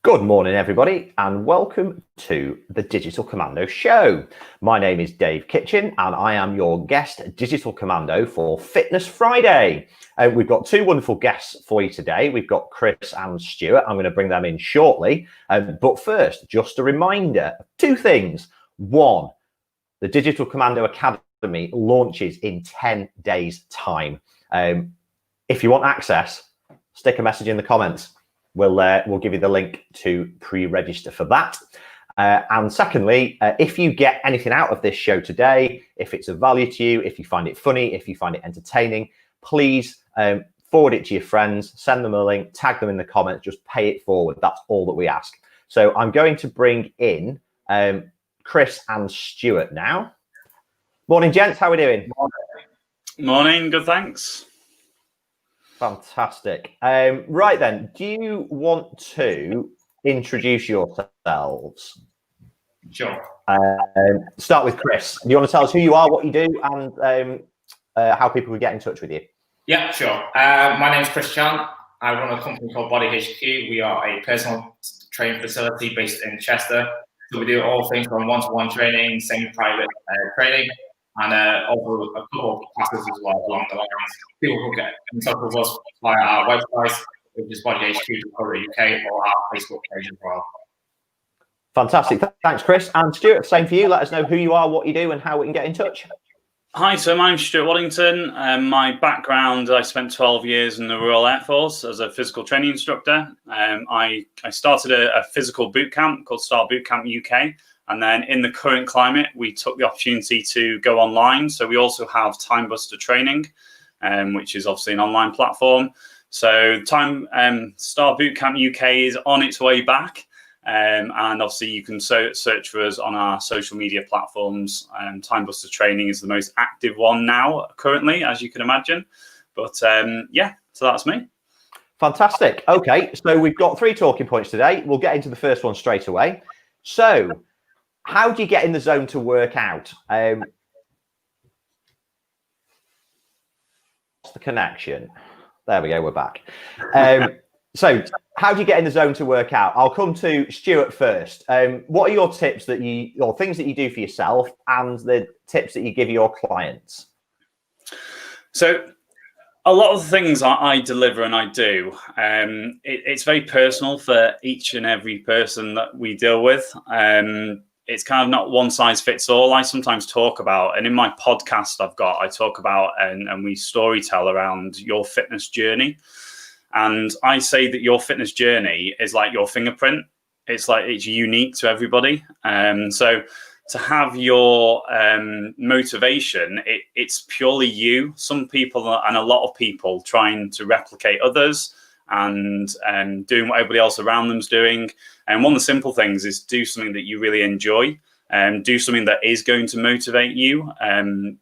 Good morning, everybody, and welcome to the Digital Commando Show. My name is Dave Kitchen, and I am your guest Digital Commando for Fitness Friday. We've got two wonderful guests for you today. We've got Chris and Stuart. I'm going to bring them in shortly. But first, just a reminder of two things. One, the Digital Commando Academy launches in 10 days' time. If you want access, stick a message in the comments. We'll give you the link to pre-register for that. And secondly, if you get anything out of this show today, if it's of value to you, if you find it funny, if you find it entertaining, please forward it to your friends, send them a link, tag them in the comments, just pay it forward. That's all that we ask. So I'm going to bring in Chris and Stuart now. Morning, gents. How are we doing? Morning. Good, thanks. Fantastic. Right then, do you want to introduce yourselves? Sure. Start with Chris. Do you want to tell us who you are, what you do, and how people can get in touch with you? Yeah, sure. My name is Chris Chan. I run a company called Body HQ. We are a personal training facility based in Chester. So we do all things from one-to-one training, semi-private training, and also a couple of classes as well along the lines. People can get in touch with us via our website, which is bodyhq.co.uk, or our Facebook page as well. Fantastic. Thanks, Chris. And Stuart, same for you. Let us know who you are, what you do, and how we can get in touch. Hi, so my name's Stuart Waddington. My background, I spent 12 years in the Royal Air Force as a physical training instructor. I started a physical boot camp called Star Boot Camp UK. And then in the current climate, we took the opportunity to go online. So we also have Time Buster Training, which is obviously an online platform. So Star Boot Camp UK is on its way back. And obviously you can search for us on our social media platforms. Time Buster Training is the most active one now currently, as you can imagine. But yeah, so that's me. Fantastic. Okay, so we've got 3 talking points today. We'll get into the first one straight away. So how do you get in the zone to work out? What's the connection? There we go, we're back. So how do you get in the zone to work out? I'll come to Stuart first. What are your tips or things that you do for yourself and the tips that you give your clients? So a lot of the things I deliver and I do, it's very personal for each and every person that we deal with. It's kind of not one size fits all. I sometimes talk about, and in my podcast I talk about and we story tell around your fitness journey. And I say that your fitness journey is like your fingerprint. It's unique to everybody. So to have your motivation, it's purely you. Some people and a lot of people trying to replicate others and doing what everybody else around them's doing. And one of the simple things is do something that you really enjoy, do something that is going to motivate you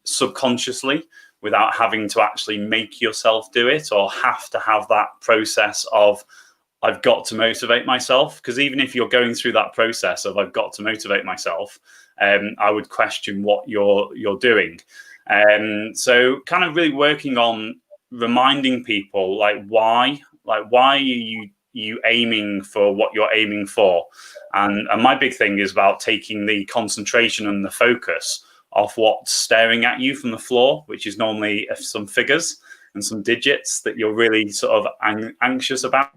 subconsciously without having to actually make yourself do it or have to have that process of I've got to motivate myself. Because even if you're going through that process of I've got to motivate myself, I would question what you're doing. So kind of really working on reminding people why are you aiming for what you're aiming for? And my big thing is about taking the concentration and the focus off what's staring at you from the floor, which is normally some figures and some digits that you're really sort of anxious about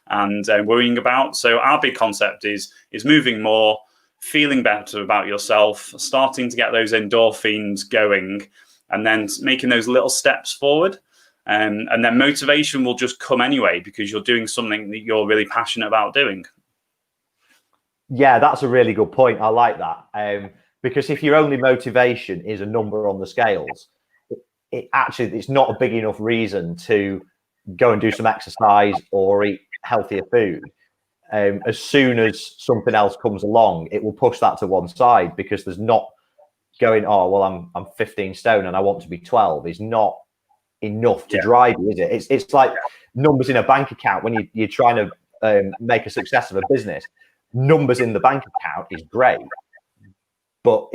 and worrying about. So our big concept is moving more, feeling better about yourself, starting to get those endorphins going, and then making those little steps forward. And then motivation will just come anyway because you're doing something that you're really passionate about doing. Yeah, that's a really good point. I like that. Because if your only motivation is a number on the scales, it's not a big enough reason to go and do some exercise or eat healthier food. As soon as something else comes along, it will push that to one side because there's not going, oh, well, I'm 15 stone and I want to be 12. It's not enough to drive you, is it? It's like numbers in a bank account when you're trying to make a success of a business. Numbers in the bank account is great, but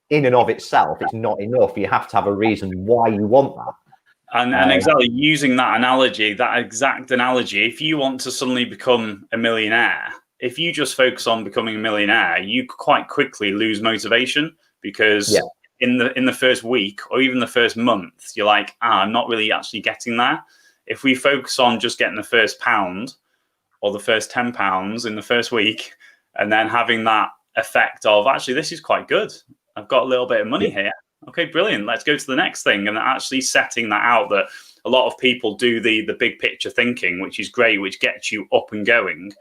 in and of itself, it's not enough. You have to have a reason why you want that. And exactly using that analogy, that exact analogy, if you want to suddenly become a millionaire, if you just focus on becoming a millionaire, you quite quickly lose motivation, because in the first week or even the first month, you're like, I'm not really actually getting there. If we focus on just getting the first pound or the first £10 in the first week, and then having that effect of, actually, this is quite good. I've got a little bit of money here. Okay, brilliant. Let's go to the next thing. And actually setting that out, that a lot of people do the big picture thinking, which is great, which gets you up and going.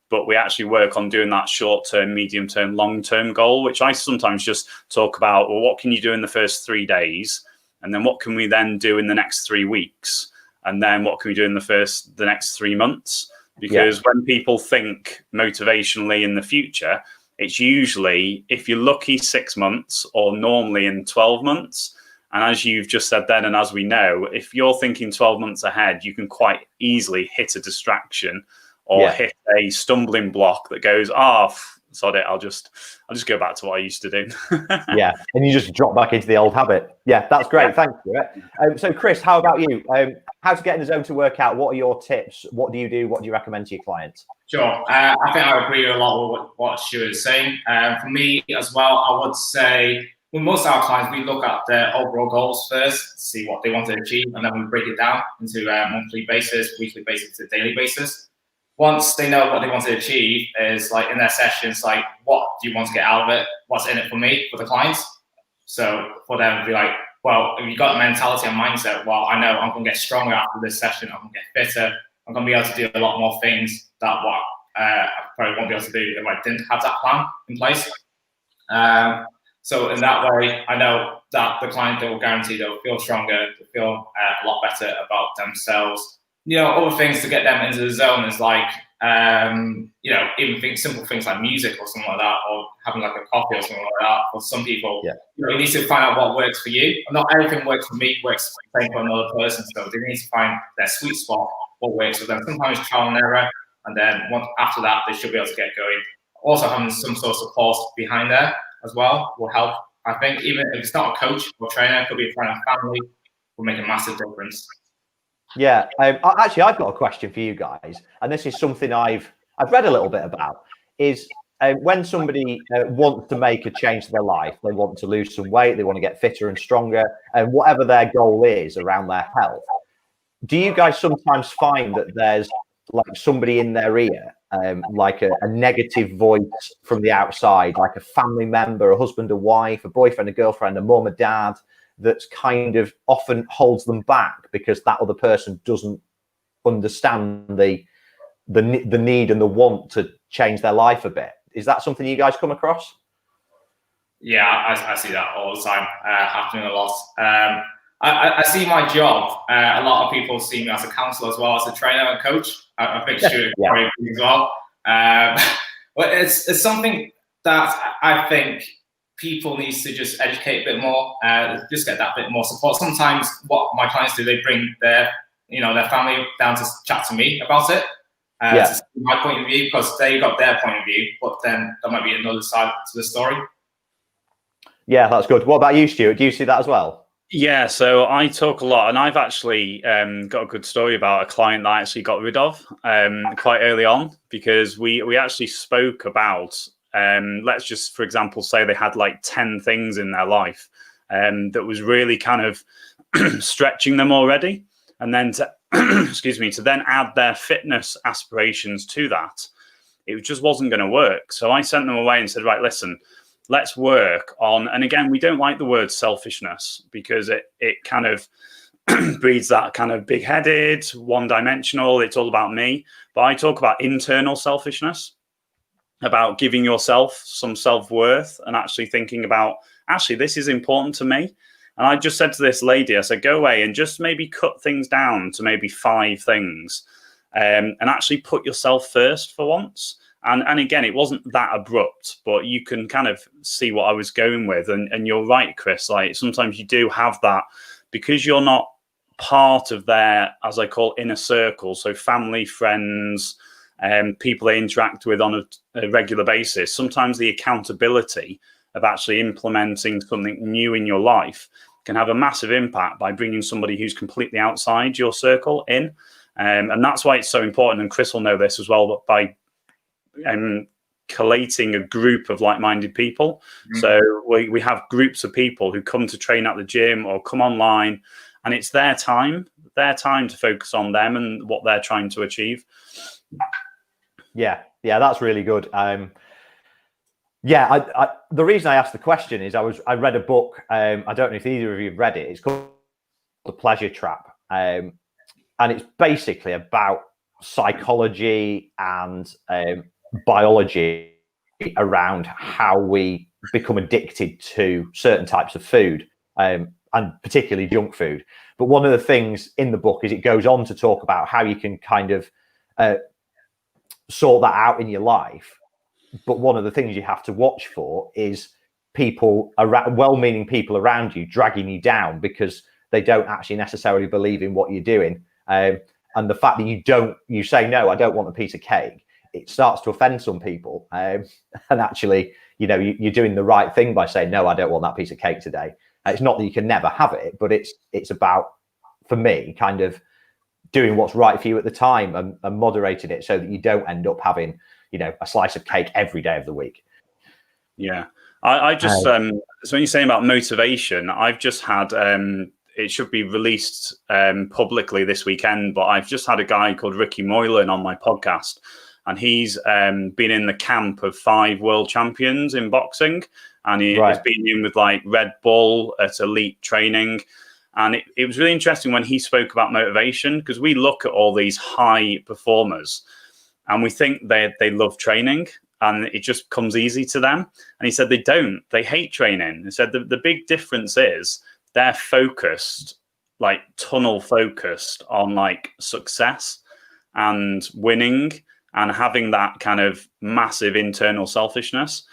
But we actually work on doing that short-term, medium-term, long-term goal, which I sometimes just talk about, well, what can you do in the first 3 days? And then what can we then do in the next 3 weeks? And then what can we do in the next 3 months? Because when people think motivationally in the future, it's usually, if you're lucky, 6 months, or normally in 12 months. And as you've just said then, and as we know, if you're thinking 12 months ahead, you can quite easily hit a distraction or hit a stumbling block that goes, sod it, I'll just go back to what I used to do. And you just drop back into the old habit. That's great. Thank you. So Chris, how about you? How to get in the zone to work out? What are your tips? What do you do? What do you recommend to your clients? Sure. I think I agree a lot with what Stuart is saying. For me as well, I would say with most of our clients, we look at their overall goals first, see what they want to achieve, and then we break it down into a monthly basis, weekly basis, to daily basis. Once they know what they want to achieve, is like in their sessions, like, what do you want to get out of it? What's in it for me, for the clients? So for them to be like, well, if you've got a mentality and mindset, well, I know I'm going to get stronger after this session. I'm going to get fitter. I'm going to be able to do a lot more things that I probably won't be able to do if I didn't have that plan in place. So in that way, I know that the client, they will guarantee they'll feel stronger, they'll feel a lot better about themselves. Other things to get them into the zone is like, even simple things like music or something like that, or having like a coffee or something like that. For some people, you need to find out what works for you. Not everything works for me, works the same for another person. So they need to find their sweet spot, what works for them. Sometimes trial and error, and then after that, they should be able to get going. Also, having some sort of support behind there as well will help. I think even if it's not a coach or trainer, it could be a friend and family, will make a massive difference. Actually, I've got a question for you guys, and this is something I've read a little bit about. Is when somebody wants to make a change to their life, they want to lose some weight, they want to get fitter and stronger, and whatever their goal is around their health. Do you guys sometimes find that there's like somebody in their ear, like a negative voice from the outside, like a family member, a husband, a wife, a boyfriend, a girlfriend, a mum, a dad, that's kind of often holds them back because that other person doesn't understand the need and the want to change their life a bit? Is that something you guys come across? Yeah, I see that all the time, happening a lot. I see my job. A lot of people see me as a counselor as well as a trainer and coach. I think Stuart probably as well. But it's something that I think people need to just educate a bit more, just get that bit more support. Sometimes what my clients do, they bring their family down to chat to me about it, to see my point of view, because they got their point of view, but then there might be another side to the story. Yeah, that's good. What about you, Stuart? Do you see that as well? Yeah, so I talk a lot, and I've actually got a good story about a client that I actually got rid of quite early on, because we actually spoke about, let's just, for example, say they had like 10 things in their life that was really kind of stretching them already. And then to, to then add their fitness aspirations to that, it just wasn't going to work. So I sent them away and said, right, listen, let's work on, and again, we don't like the word selfishness because it kind of breeds that kind of big-headed, one-dimensional, it's all about me. But I talk about internal selfishness, about giving yourself some self-worth and actually thinking about, actually, this is important to me. And I just said to this lady, I said, go away and just maybe cut things down to maybe 5 things and actually put yourself first for once. And again, it wasn't that abrupt, but you can kind of see what I was going with. And you're right, Chris, like sometimes you do have that because you're not part of their, as I call, inner circle. So family, friends, people they interact with on a regular basis. Sometimes the accountability of actually implementing something new in your life can have a massive impact by bringing somebody who's completely outside your circle in. And that's why it's so important. And Chris will know this as well, but by collating a group of like-minded people. So we have groups of people who come to train at the gym or come online, and it's their time to focus on them and what they're trying to achieve. Yeah, that's really good. The reason I asked the question is I read a book. I don't know if either of you have read it. It's called The Pleasure Trap, and it's basically about psychology and biology around how we become addicted to certain types of food, and particularly junk food. But one of the things in the book is it goes on to talk about how you can kind of sort that out in your life. But one of the things you have to watch for is people around, well-meaning people around you dragging you down because they don't actually necessarily believe in what you're doing. And the fact that you say, no, I don't want a piece of cake, it starts to offend some people. And actually, you're doing the right thing by saying, no, I don't want that piece of cake today. It's not that you can never have it, but it's about, for me, kind of doing what's right for you at the time and moderating it so that you don't end up having, a slice of cake every day of the week. Yeah. I just, so when you're saying about motivation, I've just had, it should be released publicly this weekend, but I've just had a guy called Ricky Moylan on my podcast, and he's been in the camp of 5 world champions in boxing, and he has been in with like Red Bull at elite training. And it was really interesting when he spoke about motivation, because we look at all these high performers and we think they love training and it just comes easy to them. And he said they don't. They hate training. He said the big difference is they're focused, like tunnel focused on like success and winning and having that kind of massive internal selfishness.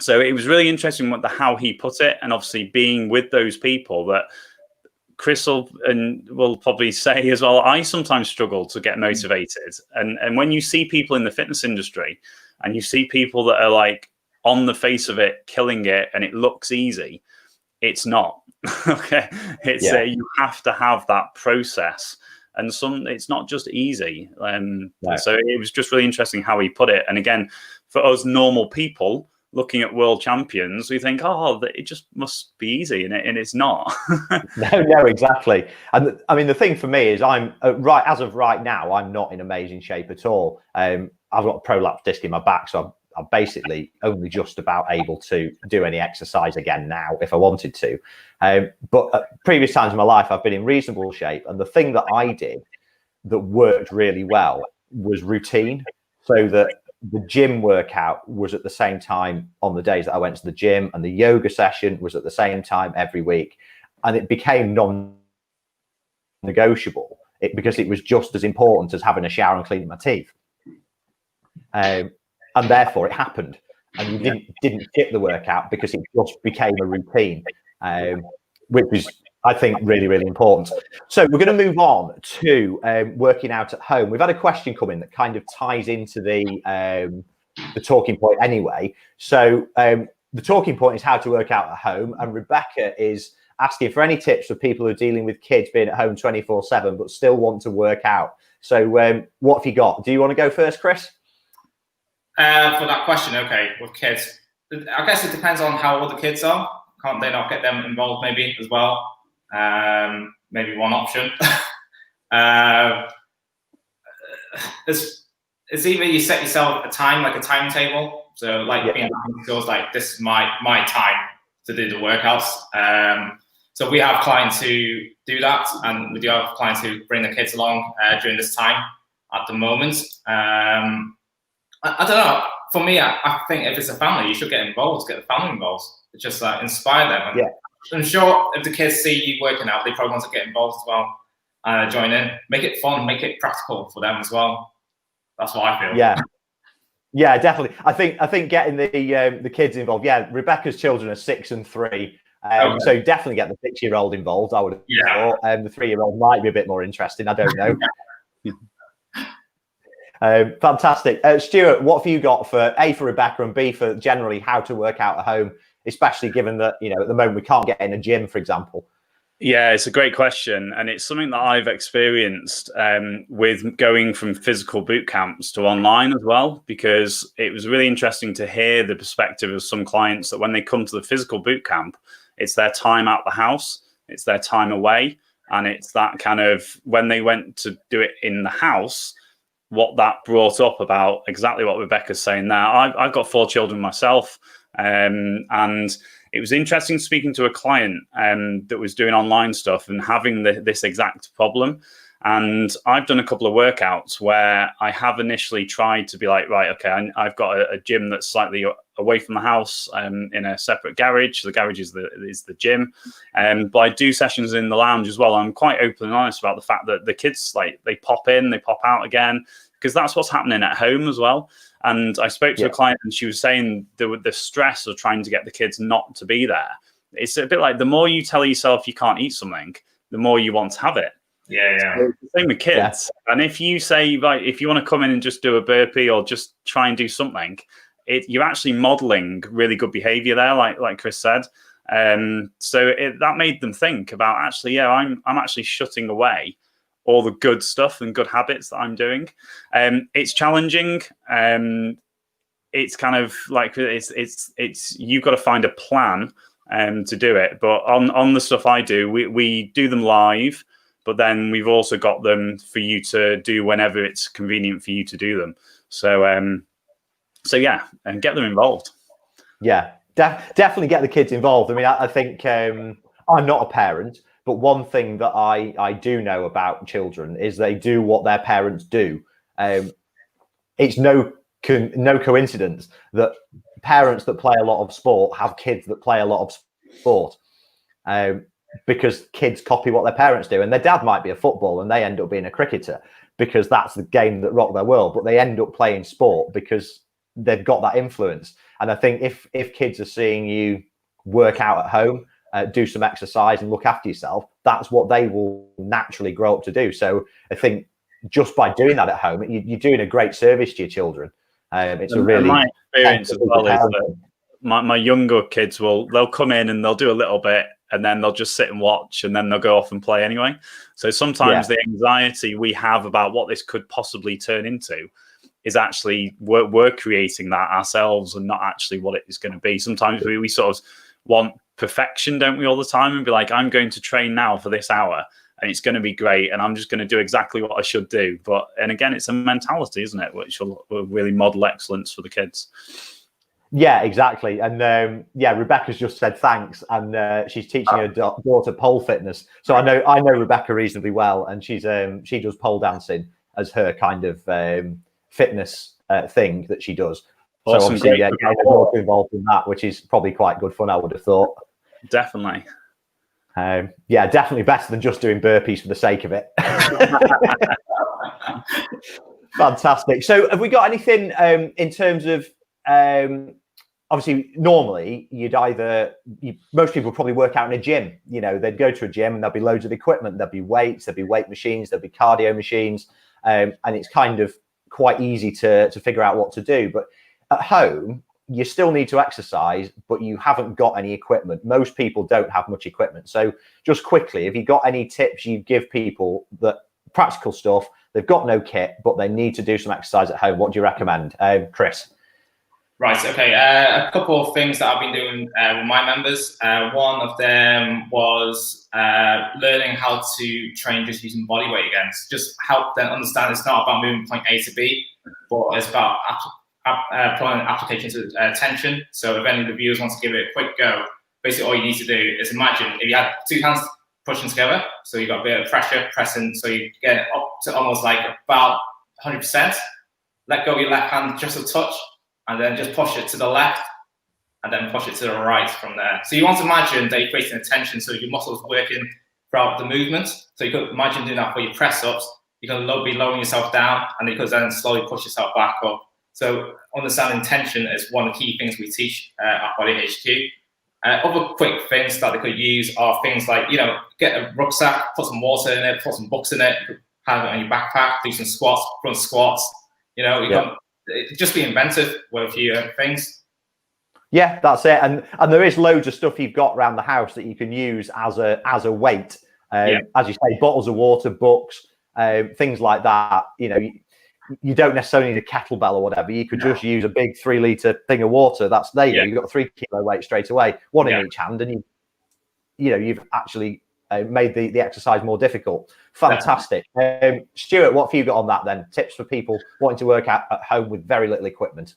So it was really interesting how he put it, and obviously being with those people that Chris will probably say as well, I sometimes struggle to get motivated. And when you see people in the fitness industry and you see people that are like on the face of it, killing it, and it looks easy, it's not. Okay. You have to have that process, and it's not just easy. So it was just really interesting how he put it. And again, for us normal people looking at world champions, we think, it just must be easy, and it's not. No, exactly. And I mean, the thing for me is I'm as of right now, I'm not in amazing shape at all. I've got a prolapse disc in my back, so I'm basically only just about able to do any exercise again now if I wanted to. But at previous times in my life, I've been in reasonable shape. And the thing that I did that worked really well was routine, so that the gym workout was at the same time on the days that I went to the gym, and the yoga session was at the same time every week. And it became non-negotiable because it was just as important as having a shower and cleaning my teeth. And therefore it happened. And you didn't skip the workout because it just became a routine, which is, I think, really, really important. So we're going to move on to working out at home. We've had a question come in that kind of ties into the talking point anyway. So the talking point is how to work out at home. And Rebecca is asking for any tips for people who are dealing with kids being at home 24/7, but still want to work out. So what have you got? Do you want to go first, Chris? For that question, okay, with kids, I guess it depends on how old the kids are. Can't they not get them involved maybe as well? Maybe one option. It's either you set yourself a time, like a timetable. So like being skills, like this is my time to do the workouts. So we have clients who do that, and we do have clients who bring the kids along during this time at the moment. I don't know. For me, I think if it's a family, you should get involved, get the family involved. Just inspire them. And I'm sure if the kids see you working out, they probably want to get involved as well, join in. Make it fun, make it practical for them as well. That's what I feel. Yeah, definitely. I think getting the kids involved. Yeah, Rebecca's children are 6 and 3. So definitely get the 6-year-old involved. I would have thought. The 3-year-old might be a bit more interesting. I don't know. Fantastic. Stuart, what have you got for A, for Rebecca, and B, for generally how to work out at home especially given that, you know, at the moment we can't get in a gym, for example? Yeah, it's a great question. And it's something that I've experienced with going from physical boot camps to online as well, because it was really interesting to hear the perspective of some clients that when they come to the physical boot camp, it's their time out the house, it's their time away. And it's that kind of, when they went to do it in the house, what that brought up about exactly what Rebecca's saying there. I've got 4 children myself, and it was interesting speaking to a client that was doing online stuff and having this exact problem. And I've done a couple of workouts where I have initially tried to be like, right, okay, I've got a gym that's slightly away from the house in a separate garage. The garage is the gym. But I do sessions in the lounge as well. I'm quite open and honest about the fact that the kids, like, they pop in, they pop out again, because that's what's happening at home as well. And I spoke to a client and she was saying the stress of trying to get the kids not to be there. It's a bit like the more you tell yourself you can't eat something, the more you want to have it. Yeah. So it's the same with kids. Yeah. And if you say, like, if you want to come in and just do a burpee or just try and do something, you're actually modeling really good behavior there, like Chris said. So that made them think about, actually, yeah, I'm actually shutting away all the good stuff and good habits that I'm doing. It's challenging. It's kind of like it's you've got to find a plan to do it. But on the stuff I do, we do them live, but then we've also got them for you to do whenever it's convenient for you to do them. So yeah, and get them involved. Yeah, definitely get the kids involved. I mean, I think I'm not a parent, but one thing that I do know about children is they do what their parents do. It's no coincidence that parents that play a lot of sport have kids that play a lot of sport, because kids copy what their parents do. And their dad might be a footballer and they end up being a cricketer because that's the game that rocked their world, but they end up playing sport because they've got that influence. And I think if kids are seeing you work out at home, do some exercise and look after yourself, that's what they will naturally grow up to do. So I think just by doing that at home, you're doing a great service to your children. It's a really, my experience as well is that my younger kids they'll come in and they'll do a little bit and then they'll just sit and watch and then they'll go off and play anyway. So sometimes the anxiety we have about what this could possibly turn into is actually we're creating that ourselves and not actually what it is going to be. Sometimes we sort of want perfection, don't we, all the time, and be like, I'm going to train now for this hour and it's going to be great and I'm just going to do exactly what I should do. And again, it's a mentality, isn't it, which will really model excellence for the kids. Yeah, exactly. And Rebecca's just said thanks, and she's teaching her daughter pole fitness. So I know Rebecca reasonably well, and she does pole dancing as her kind of fitness thing that she does. Awesome, so obviously, getting involved in that, which is probably quite good fun, I would have thought. Definitely. Definitely better than just doing burpees for the sake of it. Fantastic. So have we got anything in terms of, obviously, normally most people probably work out in a gym. You know, they'd go to a gym and there'll be loads of equipment. There'll be weights, there'll be weight machines, there'll be cardio machines. And it's kind of quite easy to figure out what to do. But at home, you still need to exercise, but you haven't got any equipment. Most people don't have much equipment. So just quickly, have you got any tips you give people, that practical stuff, they've got no kit, but they need to do some exercise at home? What do you recommend? Chris? Right, okay. A couple of things that I've been doing with my members. One of them was learning how to train just using body weight again. Just help them understand it's not about moving point A to B, but it's about applying application to tension. So if any of the viewers want to give it a quick go, basically all you need to do is imagine if you had 2 hands pushing together, so you've got a bit of pressure pressing, so you get it up to almost like about 100%. Let go of your left hand just a touch, and then just push it to the left, and then push it to the right from there. So you want to imagine that you're creating a tension, so your muscles working throughout the movement. So you could imagine doing that for your press-ups. You can be lowering yourself down, and you could then slowly push yourself back up. So understanding tension is one of the key things we teach at Body HQ. Other quick things that they could use are things like, get a rucksack, put some water in it, put some books in it, have it on your backpack, do some squats, front squats. Just be inventive with a few things. Yeah, that's it. And there is loads of stuff you've got around the house that you can use as a weight. As you say, bottles of water, books, things like that. You know, you don't necessarily need a kettlebell or whatever. You could just use a big 3-litre thing of water. There you go. You've got 3 kilo weight straight away, one in each hand, and you've actually made the exercise more difficult. Fantastic. Stuart, what have you got on that then? Tips for people wanting to work out at home with very little equipment.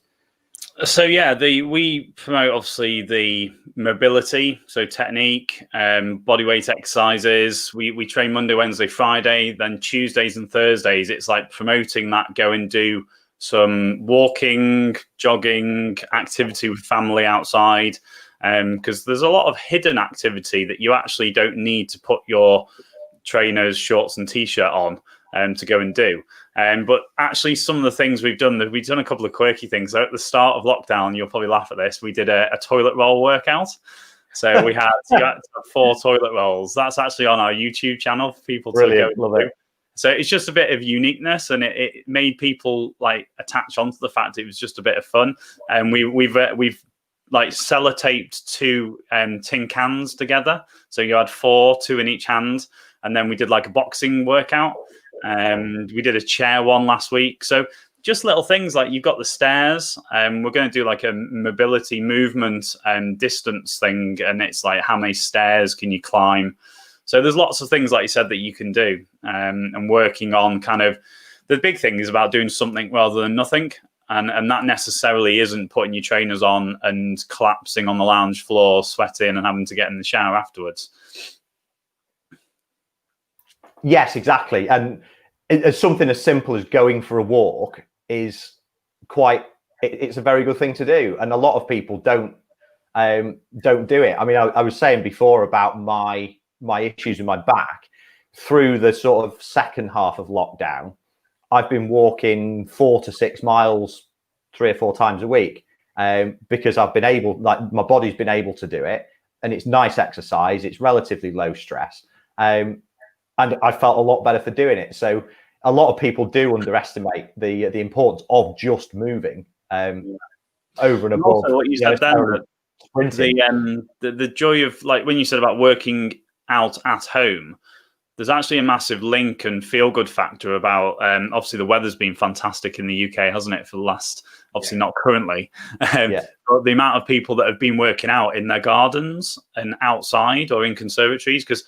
So we promote obviously the mobility, so technique, body weight exercises. We train Monday, Wednesday, Friday. Then Tuesdays and Thursdays, it's like promoting that. Go and do some walking, jogging, activity with family outside, because there's a lot of hidden activity that you actually don't need to put your trainers, shorts, and t-shirt on to go and do. But actually, some of the things we've done a couple of quirky things. So at the start of lockdown, you'll probably laugh at this, we did a toilet roll workout. So you had to have 4 toilet rolls. That's actually on our YouTube channel for people to go Love and do. it. So it's just a bit of uniqueness, and it made people like attach onto the fact it was just a bit of fun. And we've like sellotaped 2 tin cans together. So you had 4, 2 in each hand, and then we did like a boxing workout. We did a chair one last week. So just little things like you've got the stairs. We're going to do like a mobility movement and distance thing, and it's like how many stairs can you climb. So there's lots of things like you said that you can do, and working on kind of the big thing is about doing something rather than nothing. And that necessarily isn't putting your trainers on and collapsing on the lounge floor, sweating and having to get in the shower afterwards. Yes, exactly. And something as simple as going for a walk is it's a very good thing to do. And a lot of people don't do it. I mean, I was saying before about my issues with my back. Through the sort of second half of lockdown, I've been walking 4 to 6 miles 3 or 4 times a week, because I've been able, like my body's been able to do it, and it's nice exercise. It's relatively low stress. And I felt a lot better for doing it. So a lot of people do underestimate the importance of just moving over and above. Also, what you said then, the joy of, like when you said about working out at home, there's actually a massive link and feel good factor about, obviously the weather's been fantastic in the UK, hasn't it, for the last, obviously not currently, but the amount of people that have been working out in their gardens and outside or in conservatories, because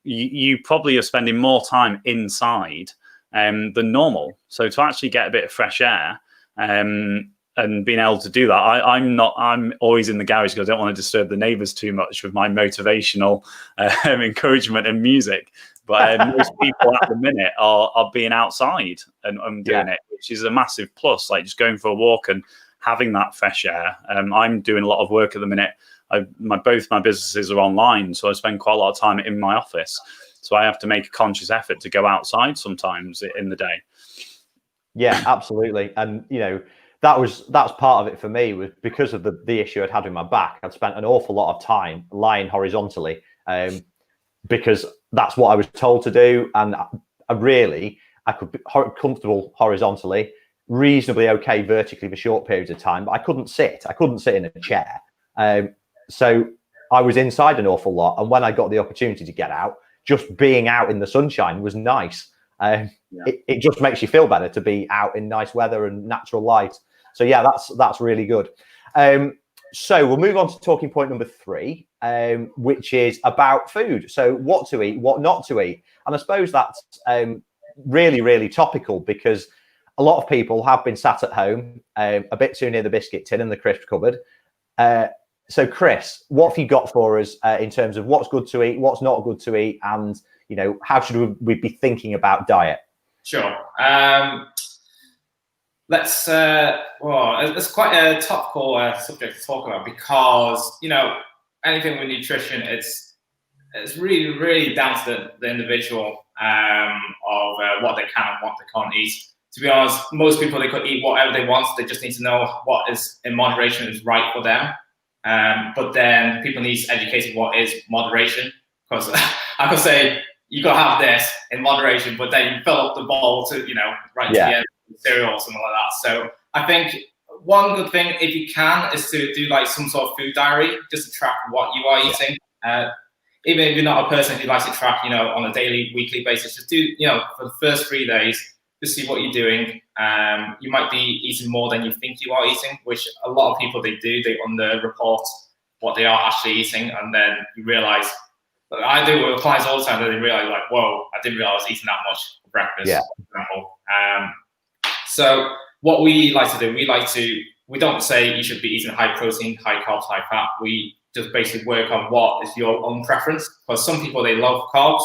you probably are spending more time inside than normal. So to actually get a bit of fresh air and being able to do that, I'm always in the garage because I don't want to disturb the neighbours too much with my motivational encouragement and music. But most people at the minute are being outside and doing it, which is a massive plus, like just going for a walk and having that fresh air. I'm doing a lot of work at the minute. Both my businesses are online, so I spend quite a lot of time in my office. So I have to make a conscious effort to go outside sometimes in the day. Yeah, absolutely. And that's part of it for me, was because of the issue I'd had with my back. I'd spent an awful lot of time lying horizontally, because that's what I was told to do, and I could be comfortable horizontally, reasonably okay vertically for short periods of time, but I couldn't sit in a chair. So I was inside an awful lot, and when I got the opportunity to get out, just being out in the sunshine was nice. It just makes you feel better to be out in nice weather and natural light. So yeah, that's really good. So we'll move on to talking point number 3, which is about food. So what to eat, what not to eat. And I suppose that's really, really topical, because a lot of people have been sat at home a bit too near the biscuit tin and the crisp cupboard. So Chris, what have you got for us in terms of what's good to eat, what's not good to eat, and how should we be thinking about diet? Sure. It's quite a topical subject to talk about, because anything with nutrition, it's really, really down to the individual of what they can and what they can't eat. To be honest, most people, they could eat whatever they want. They just need to know what is in moderation is right for them. But then people need to educate what is moderation, because I could say you got to have this in moderation, but then you fill up the bowl to to the end, cereals and all of that. So I think one good thing, if you can, is to do like some sort of food diary, just to track what you are eating. Even if you're not a person who likes to track, on a daily, weekly basis, just do, for the first 3 days, just see what you're doing. You might be eating more than you think you are eating, which a lot of people, they under-report what they are actually eating, and then you realize, I do it with clients all the time, that they realize like, whoa, I didn't realize I was eating that much for breakfast, for example. So what we like to do, we don't say you should be eating high protein, high carbs, high fat. We just basically work on what is your own preference. Because some people, they love carbs,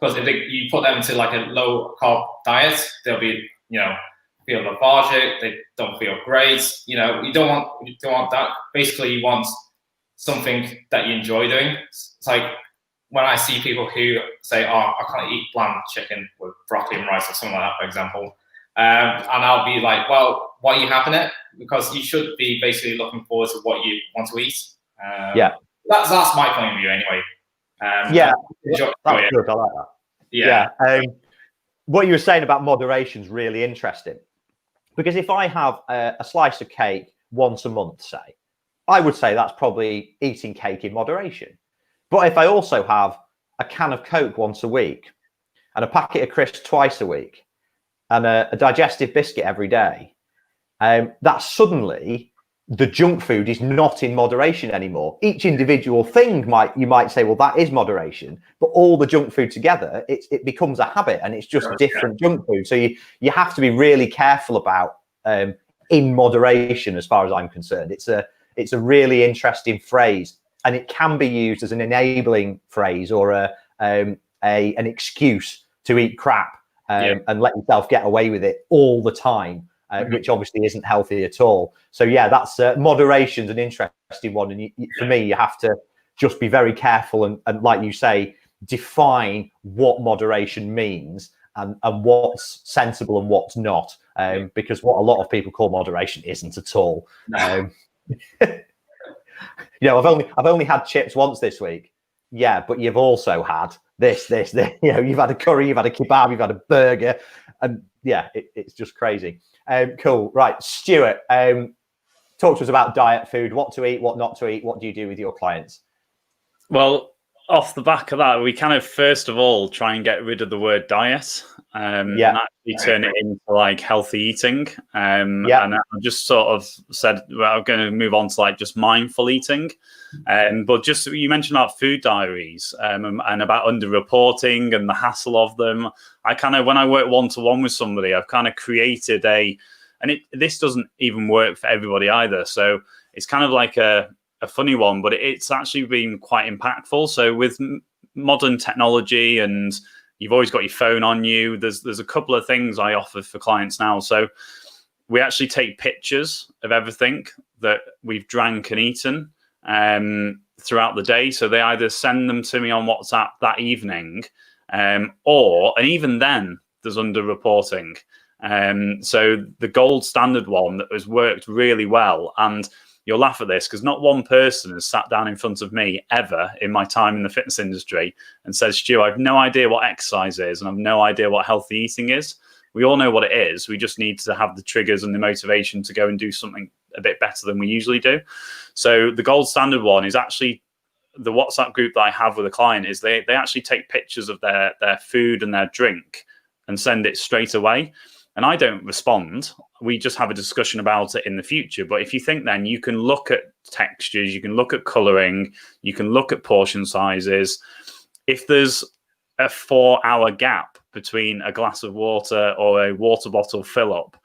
because if you put them into like a low carb diet, they'll be, feel lethargic, they don't feel great. You don't want that. Basically, you want something that you enjoy doing. It's like when I see people who say, oh, I can't eat bland chicken with broccoli and rice or something like that, for example. And I'll be like, well, why are you having it? Because you should be basically looking forward to what you want to eat. That's my point of view anyway. That's good. I like that. What you were saying about moderation is really interesting, because if I have a slice of cake once a month, say, I would say that's probably eating cake in moderation. But if I also have a can of Coke once a week and a packet of crisps twice a week and a digestive biscuit every day, that's suddenly the junk food is not in moderation anymore. Each individual thing you might say, well, that is moderation, but all the junk food together, it becomes a habit, and it's just different junk food. So you have to be really careful about in moderation, as far as I'm concerned. It's a really interesting phrase, and it can be used as an enabling phrase or an excuse to eat crap and let yourself get away with it all the time. Which obviously isn't healthy at all. So that's moderation's an interesting one. And for me, you have to just be very careful and like you say, define what moderation means and what's sensible and what's not. Because what a lot of people call moderation isn't at all. I've only had chips once this week. Yeah, but you've also had this. You've had a curry, you've had a kebab, you've had a burger, and it's just crazy. Cool. Right. Stuart, talk to us about diet food, what to eat, what not to eat. What do you do with your clients? Well, off the back of that, we kind of, first of all, try and get rid of the word diet and actually turn it into like healthy eating. And I just sort of said, well, I'm going to move on to like just mindful eating. But just, you mentioned about food diaries and about underreporting and the hassle of them. I kind of, when I work one-to-one with somebody, I've kind of created this doesn't even work for everybody either. So it's kind of like a funny one, but it's actually been quite impactful. So with modern technology, and you've always got your phone on you, there's a couple of things I offer for clients now. So we actually take pictures of everything that we've drank and eaten throughout the day. So they either send them to me on WhatsApp that evening, and even then there's underreporting. So the gold standard one that has worked really well, and you'll laugh at this because not one person has sat down in front of me ever in my time in the fitness industry and says, Stu, I have no idea what exercise is and I have no idea what healthy eating is. We all know what it is. We just need to have the triggers and the motivation to go and do something a bit better than we usually do. So the gold standard one is actually the WhatsApp group that I have with a client is they actually take pictures of their food and their drink and send it straight away. And I don't respond. We just have a discussion about it in the future. But if you think then you can look at textures, you can look at coloring, you can look at portion sizes. If there's a 4-hour gap between a glass of water or a water bottle fill up,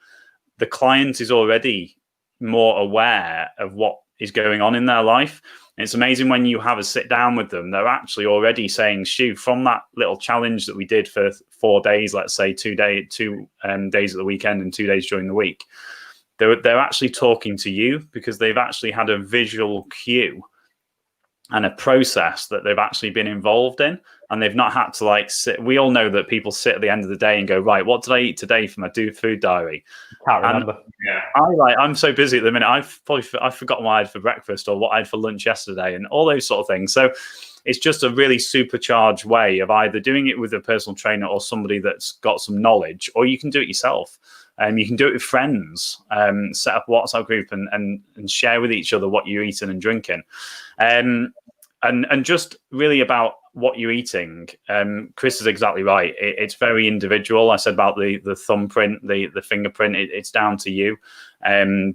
the client is already more aware of what is going on in their life. And it's amazing when you have a sit down with them, they're actually already saying, Stu, from that little challenge that we did for 4 days, let's say 2 days at the weekend and 2 days during the week, they're actually talking to you because they've actually had a visual cue and a process that they've actually been involved in, and they've not had to like sit. We all know that people sit at the end of the day and go, right, what did I eat today for my food diary? Can't remember. I'm so busy at the minute. I've forgotten what I had for breakfast or what I had for lunch yesterday and all those sort of things. So it's just a really supercharged way of either doing it with a personal trainer or somebody that's got some knowledge, or you can do it yourself. You can do it with friends, set up a WhatsApp group and share with each other what you're eating and drinking. And just really about what you're eating. Chris is exactly right. It's very individual. I said about the thumbprint, the fingerprint, it's down to you.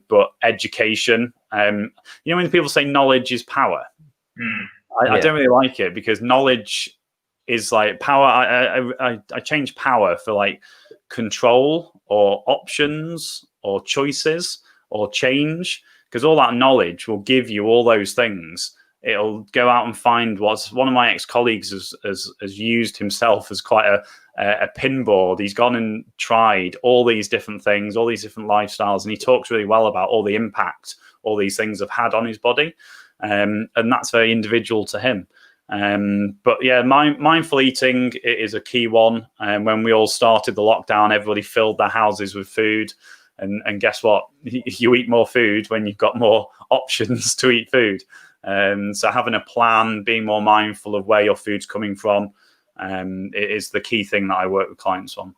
But education, when people say knowledge is power, I don't really like it, because knowledge is like power. I change power for like control or options or choices or change, because all that knowledge will give you all those things. It'll go out and find what's one of my ex-colleagues has used himself as quite a pinboard. He's gone and tried all these different things, all these different lifestyles, and he talks really well about all the impact all these things have had on his body. And that's very individual to him. But yeah, mindful eating is a key one. And when we all started the lockdown, everybody filled their houses with food. And guess what? You eat more food when you've got more options to eat food. So having a plan, being more mindful of where your food's coming from, is the key thing that I work with clients on.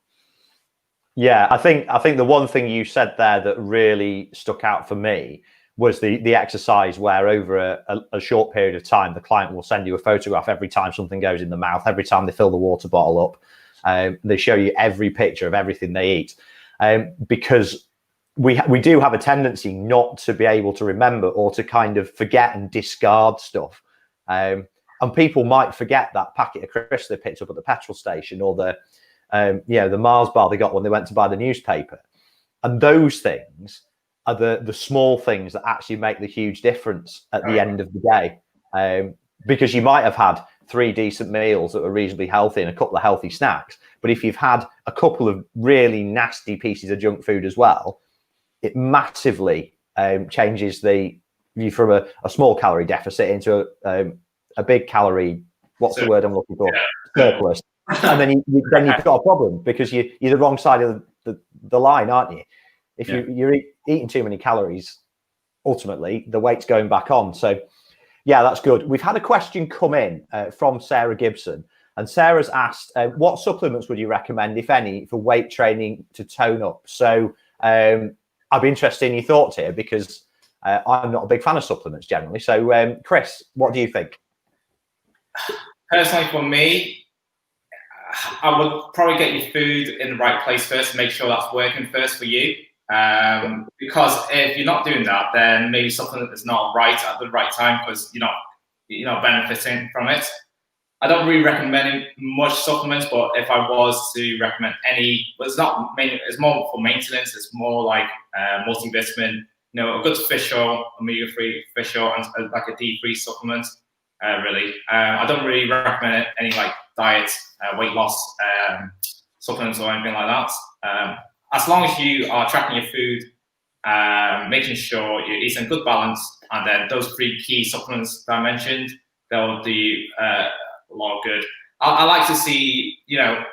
Yeah, I think the one thing you said there that really stuck out for me was the exercise where over a short period of time, the client will send you a photograph every time something goes in the mouth, every time they fill the water bottle up. They show you every picture of everything they eat, because we do have a tendency not to be able to remember, or to kind of forget and discard stuff. And people might forget that packet of crisps they picked up at the petrol station, or the Mars bar they got when they went to buy the newspaper. And those things are the small things that actually make the huge difference at the end of the day. Because you might have had 3 decent meals that were reasonably healthy and a couple of healthy snacks, but if you've had a couple of really nasty pieces of junk food as well, it massively changes you from a small calorie deficit into a big calorie, what's the word I'm looking for? Surplus. And then you've got a problem, because you're the wrong side of the line, aren't you? If you're eating too many calories, ultimately the weight's going back on. So yeah, that's good. We've had a question come in from Sarah Gibson, and Sarah's asked, what supplements would you recommend, if any, for weight training to tone up? So I'd be interested in your thoughts here, because I'm not a big fan of supplements generally. So Chris, what do you think? Personally, for me, I would probably get your food in the right place first, make sure that's working first for you. Because if you're not doing that, then maybe something that's not right at the right time, because you're not benefiting from it. I don't really recommend much supplements, but if I was to recommend any, well, it's more for maintenance. It's more like multivitamin, a good fish oil, omega-3 fish oil, and like a D3 supplement. Really, I don't really recommend any like diet, weight loss supplements or anything like that. As long as you are tracking your food, making sure you're eating good balance, and then those 3 key supplements that I mentioned, they'll do a lot of good. I like to see,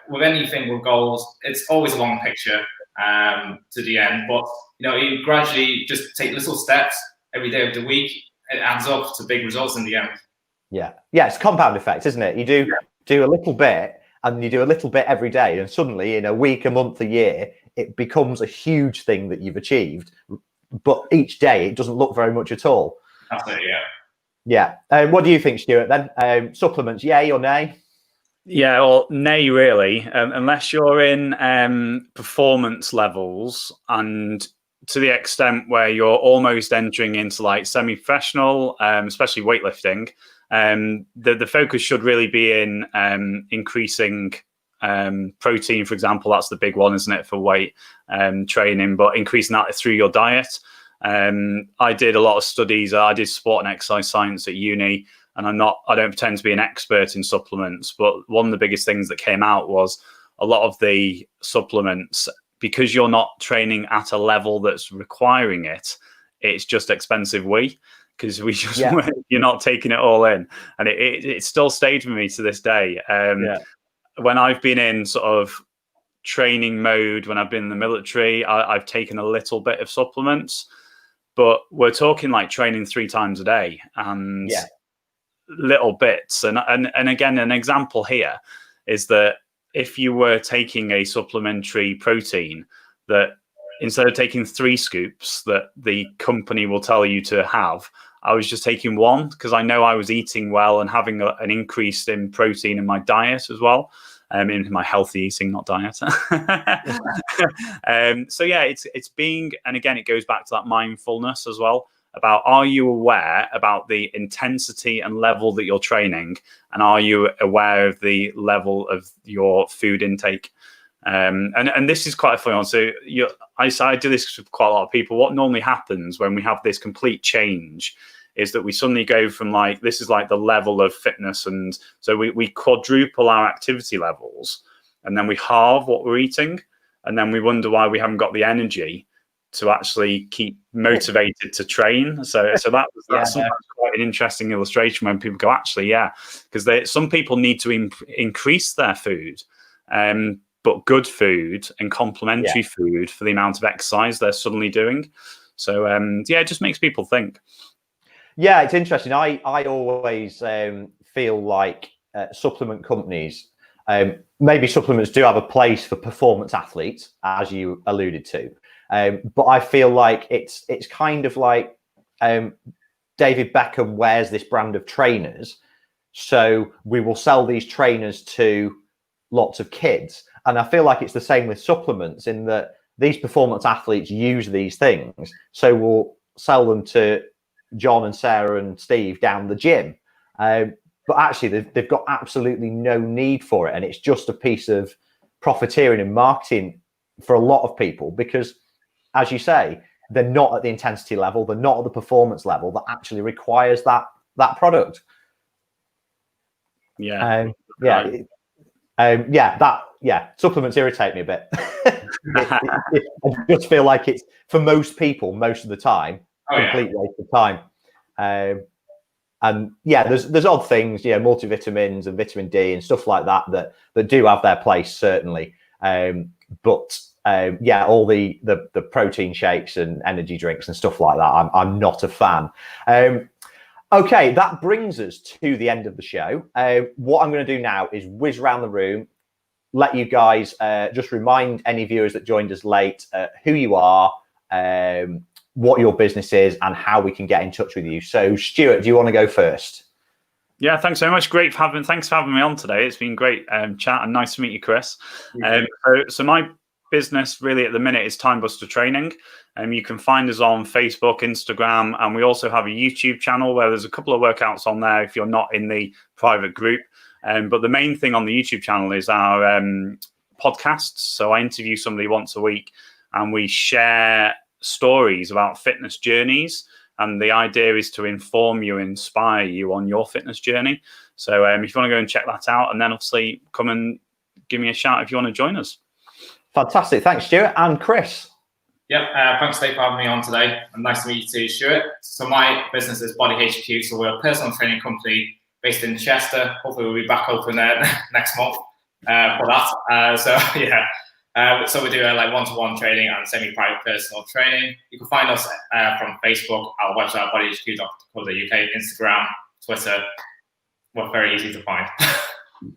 with anything with goals, it's always a long picture to the end, but you gradually just take little steps every day of the week. It adds up to big results in the end. Yeah, it's a compound effect, isn't it? You do a little bit, and you do a little bit every day, and suddenly in a week, a month, a year, it becomes a huge thing that you've achieved. But each day, it doesn't look very much at all. That's it, yeah. Yeah. What do you think, Stuart, then? Supplements, yay or nay? Yeah, well, nay, really, unless you're in performance levels, and to the extent where you're almost entering into like semi-professional, especially weightlifting. The focus should really be in increasing protein, for example. That's the big one, isn't it, for weight training, but increasing that through your diet. I did a lot of studies. I did sport and exercise science at uni, and I don't pretend to be an expert in supplements, but one of the biggest things that came out was a lot of the supplements, because you're not training at a level that's requiring it, it's just expensive because you're not taking it all in. And it still stayed with me to this day. When I've been in sort of training mode, when I've been in the military, I've taken a little bit of supplements, but we're talking like training 3 times a day and little bits. And again, an example here is that if you were taking a supplementary protein that instead of taking 3 scoops that the company will tell you to have, I was just taking 1 because I know I was eating well and having an increase in protein in my diet as well. In my healthy eating, not diet. So yeah, it's being, and again, it goes back to that mindfulness as well about, are you aware about the intensity and level that you're training, and are you aware of the level of your food intake? And this is quite a funny one. So I do this with quite a lot of people. What normally happens when we have this complete change is that we suddenly go from like, this is like the level of fitness. And so we quadruple our activity levels, and then we halve what we're eating. And then we wonder why we haven't got the energy to actually keep motivated to train. So that's sometimes quite an interesting illustration when people go, actually, yeah, because some people need to increase their food, but good food and complementary food for the amount of exercise they're suddenly doing. So it just makes people think. Yeah, it's interesting. I always feel like supplement companies, maybe supplements do have a place for performance athletes, as you alluded to. But I feel like it's kind of like David Beckham wears this brand of trainers, so we will sell these trainers to lots of kids. And I feel like it's the same with supplements, in that these performance athletes use these things, so we'll sell them to John and Sarah and Steve down the gym. But actually, they've got absolutely no need for it. And it's just a piece of profiteering and marketing for a lot of people, because, as you say, they're not at the intensity level, they're not at the performance level that actually requires that product. Supplements irritate me a bit. I just feel like it's, for most people, most of the time, complete waste of time. And there's odd things, multivitamins and vitamin D and stuff like that do have their place, certainly. But all the protein shakes and energy drinks and stuff like that, I'm not a fan. Okay, that brings us to the end of the show. What I'm going to do now is whiz around the room, let you guys just remind any viewers that joined us late who you are, what your business is, and how we can get in touch with you. So, Stuart, do you want to go first? Yeah, thanks so much. Thanks for having me on today. It's been great chat, and nice to meet you, Chris. So my business really at the minute is Time Buster Training. You can find us on Facebook, Instagram, and we also have a YouTube channel where there's a couple of workouts on there if you're not in the private group. But the main thing on the YouTube channel is our podcasts. So I interview somebody once a week, and we share stories about fitness journeys, and the idea is to inform you, inspire you on your fitness journey. So if you want to go and check that out, and then obviously come and give me a shout if you want to join us. Fantastic. Thanks, Stuart. And Chris? Yep, thanks Dave for having me on today, and nice to meet you too, Stuart. So my business is Body HQ, so we're a personal training company based in Chester. Hopefully we'll be back open next month for that. So we do like one-to-one training and semi-private personal training. You can find us from Facebook, our website, bodyhq.co.uk, Instagram, Twitter. We're very easy to find.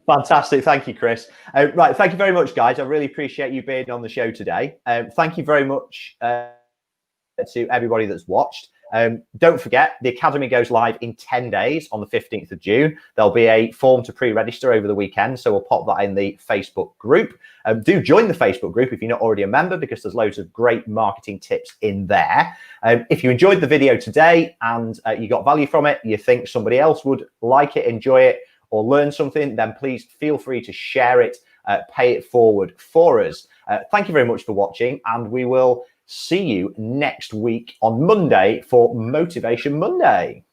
Fantastic. Thank you, Chris. Right. Thank you very much, guys. I really appreciate you being on the show today. Thank you very much to everybody that's watched. Don't forget, the Academy goes live in 10 days on the 15th of June. There'll be a form to pre-register over the weekend, so we'll pop that in the Facebook group. Do join the Facebook group if you're not already a member, because there's loads of great marketing tips in there. If you enjoyed the video today and you got value from it, you think somebody else would like it, enjoy it, or learn something, then please feel free to share it, pay it forward for us. Thank you very much for watching, and we will see you next week on Monday for Motivation Monday.